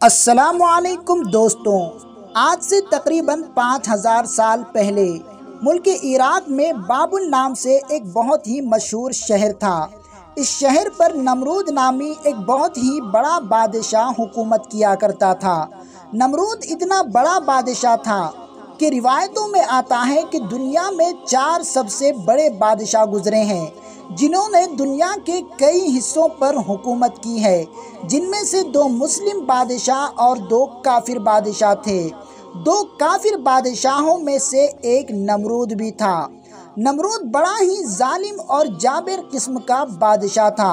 السلام علیکم دوستوں، آج سے تقریباً 5000 سال پہلے ملک عراق میں بابل نام سے ایک بہت ہی مشہور شہر تھا۔ اس شہر پر نمرود نامی ایک بہت ہی بڑا بادشاہ حکومت کیا کرتا تھا۔ نمرود اتنا بڑا بادشاہ تھا کہ روایتوں میں آتا ہے کہ دنیا میں 4 سب سے بڑے بادشاہ گزرے ہیں جنہوں نے دنیا کے کئی حصوں پر حکومت کی ہے، جن میں سے 2 مسلم بادشاہ اور 2 کافر بادشاہ تھے۔ 2 کافر بادشاہوں میں سے ایک نمرود بھی تھا۔ نمرود بڑا ہی ظالم اور جابر قسم کا بادشاہ تھا۔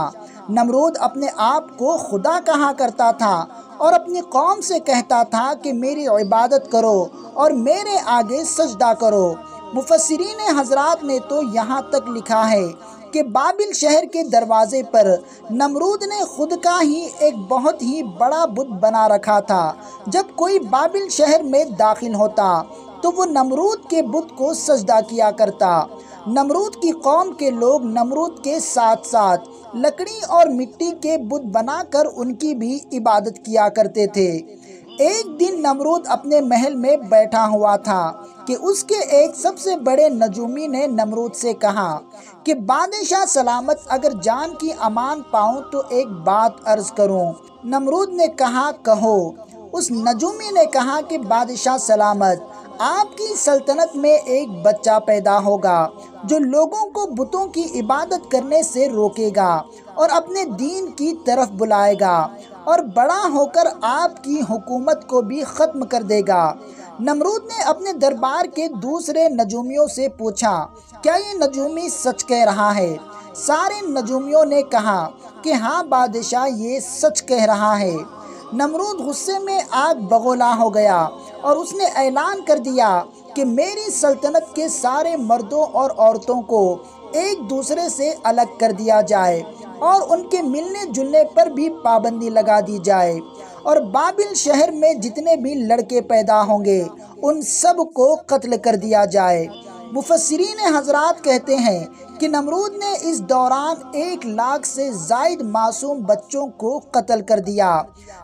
نمرود اپنے آپ کو خدا کہا کرتا تھا اور اپنی قوم سے کہتا تھا کہ میری عبادت کرو اور میرے آگے سجدہ کرو۔ مفسرین حضرات نے تو یہاں تک لکھا ہے کہ بابل شہر کے دروازے پر نمرود نے خود کا ہی ایک بہت ہی بڑا بت بنا رکھا تھا۔ جب کوئی بابل شہر میں داخل ہوتا تو وہ نمرود کے بت کو سجدہ کیا کرتا۔ نمرود کی قوم کے لوگ نمرود کے ساتھ ساتھ لکڑی اور مٹی کے بت بنا کر ان کی بھی عبادت کیا کرتے تھے۔ ایک دن نمرود اپنے محل میں بیٹھا ہوا تھا کہ اس کے ایک سب سے بڑے نجومی نے نمرود سے کہا کہ بادشاہ سلامت، اگر جان کی امان پاؤں تو ایک بات عرض کروں۔ نمرود نے کہا کہو۔ اس نجومی نے کہا کہ بادشاہ سلامت، آپ کی سلطنت میں ایک بچہ پیدا ہوگا جو لوگوں کو بتوں کی عبادت کرنے سے روکے گا اور اپنے دین کی طرف بلائے گا، اور بڑا ہو کر آپ کی حکومت کو بھی ختم کر دے گا۔ نمرود نے اپنے دربار کے دوسرے نجومیوں سے پوچھا، کیا یہ نجومی سچ کہہ رہا ہے؟ سارے نجومیوں نے کہا کہ ہاں بادشاہ، یہ سچ کہہ رہا ہے۔ نمرود غصے میں آگ بگولا ہو گیا اور اس نے اعلان کر دیا کہ میری سلطنت کے سارے مردوں اور عورتوں کو ایک دوسرے سے الگ کر دیا جائے اور ان کے ملنے جلنے پر بھی پابندی لگا دی جائے، اور بابل شہر میں جتنے بھی لڑکے پیدا ہوں گے ان سب کو قتل کر دیا جائے۔ مفسرین حضرات کہتے ہیں کہ نمرود نے اس دوران 1 لاکھ سے زائد معصوم بچوں کو قتل کر دیا۔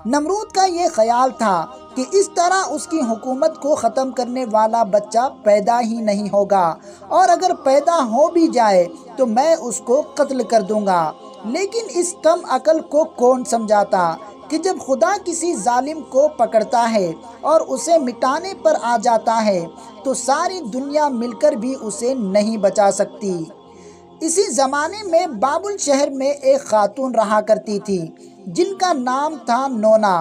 نمرود کا یہ خیال تھا کہ اس طرح اس کی حکومت کو ختم کرنے والا بچہ پیدا ہی نہیں ہوگا، اور اگر پیدا ہو بھی جائے تو میں اس کو قتل کر دوں گا۔ لیکن اس کم عقل کو کون سمجھاتا کہ جب خدا کسی ظالم کو پکڑتا ہے اور اسے مٹانے پر آ جاتا ہے تو ساری دنیا مل کر بھی اسے نہیں بچا سکتی۔ اسی زمانے میں بابل شہر میں ایک خاتون رہا کرتی تھی جن کا نام تھا نونا۔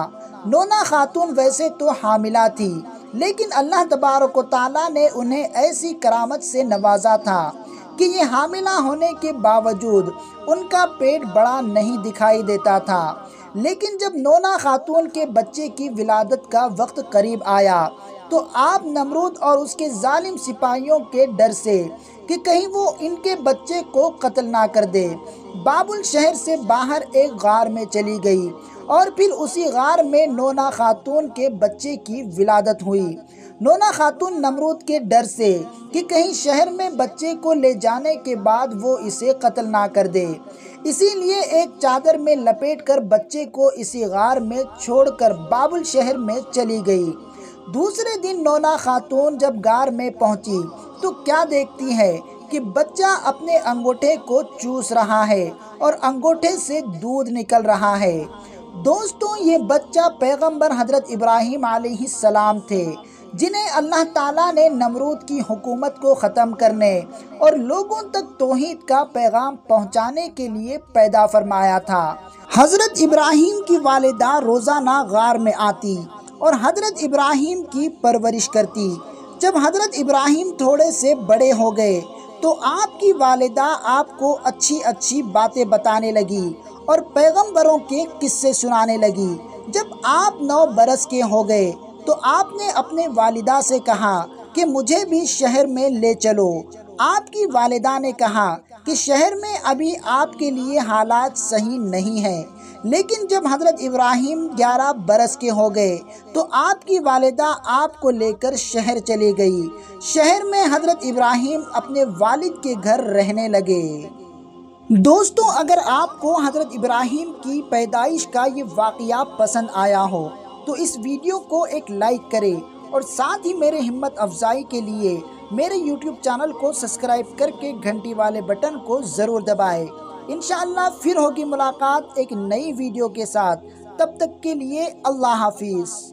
نونا خاتون ویسے تو حاملہ تھی، لیکن اللہ تبارک و تعالیٰ نے انہیں ایسی کرامت سے نوازا تھا کہ یہ حاملہ ہونے کے باوجود ان کا پیٹ بڑا نہیں دکھائی دیتا تھا۔ لیکن جب نونا خاتون کے بچے کی ولادت کا وقت قریب آیا تو آپ نمرود اور اس کے ظالم سپاہیوں کے ڈر سے کہ کہیں وہ ان کے بچے کو قتل نہ کر دے، بابل شہر سے باہر ایک غار میں چلی گئی، اور پھر اسی غار میں نونا خاتون کے بچے کی ولادت ہوئی۔ نونا خاتون نمرود کے ڈر سے کہ کہیں شہر میں بچے کو لے جانے کے بعد وہ اسے قتل نہ کر دے، اسی لیے ایک چادر میں لپیٹ کر بچے کو اسی غار میں چھوڑ کر بابل شہر میں چلی گئی۔ دوسرے دن نونا خاتون جب غار میں پہنچی تو کیا دیکھتی ہے کہ بچہ اپنے انگوٹھے کو چوس رہا ہے اور انگوٹھے سے دودھ نکل رہا ہے۔ دوستوں، یہ بچہ پیغمبر حضرت ابراہیم علیہ السلام تھے، جنہیں اللہ تعالیٰ نے نمرود کی حکومت کو ختم کرنے اور لوگوں تک توحید کا پیغام پہنچانے کے لیے پیدا فرمایا تھا۔ حضرت ابراہیم کی والدہ روزانہ غار میں آتی اور حضرت ابراہیم کی پرورش کرتی۔ جب حضرت ابراہیم تھوڑے سے بڑے ہو گئے تو آپ کی والدہ آپ کو اچھی اچھی باتیں بتانے لگی اور پیغمبروں کے قصے سنانے لگی۔ جب آپ 9 برس کے ہو گئے تو آپ نے اپنے والدہ سے کہا کہ مجھے بھی شہر میں لے چلو۔ آپ کی والدہ نے کہا کہ شہر میں ابھی آپ کے لیے حالات صحیح نہیں ہیں، لیکن جب حضرت ابراہیم 11 برس کے ہو گئے تو آپ کی والدہ آپ کو لے کر شہر چلی گئی۔ شہر میں حضرت ابراہیم اپنے والد کے گھر رہنے لگے۔ دوستوں، اگر آپ کو حضرت ابراہیم کی پیدائش کا یہ واقعہ پسند آیا ہو تو اس ویڈیو کو ایک لائک کرے اور ساتھ ہی میرے ہمت افزائی کے لیے میرے یوٹیوب چینل کو سبسکرائب کر کے گھنٹی والے بٹن کو ضرور دبائے۔ انشاءاللہ پھر ہوگی ملاقات ایک نئی ویڈیو کے ساتھ، تب تک کے لیے اللہ حافظ۔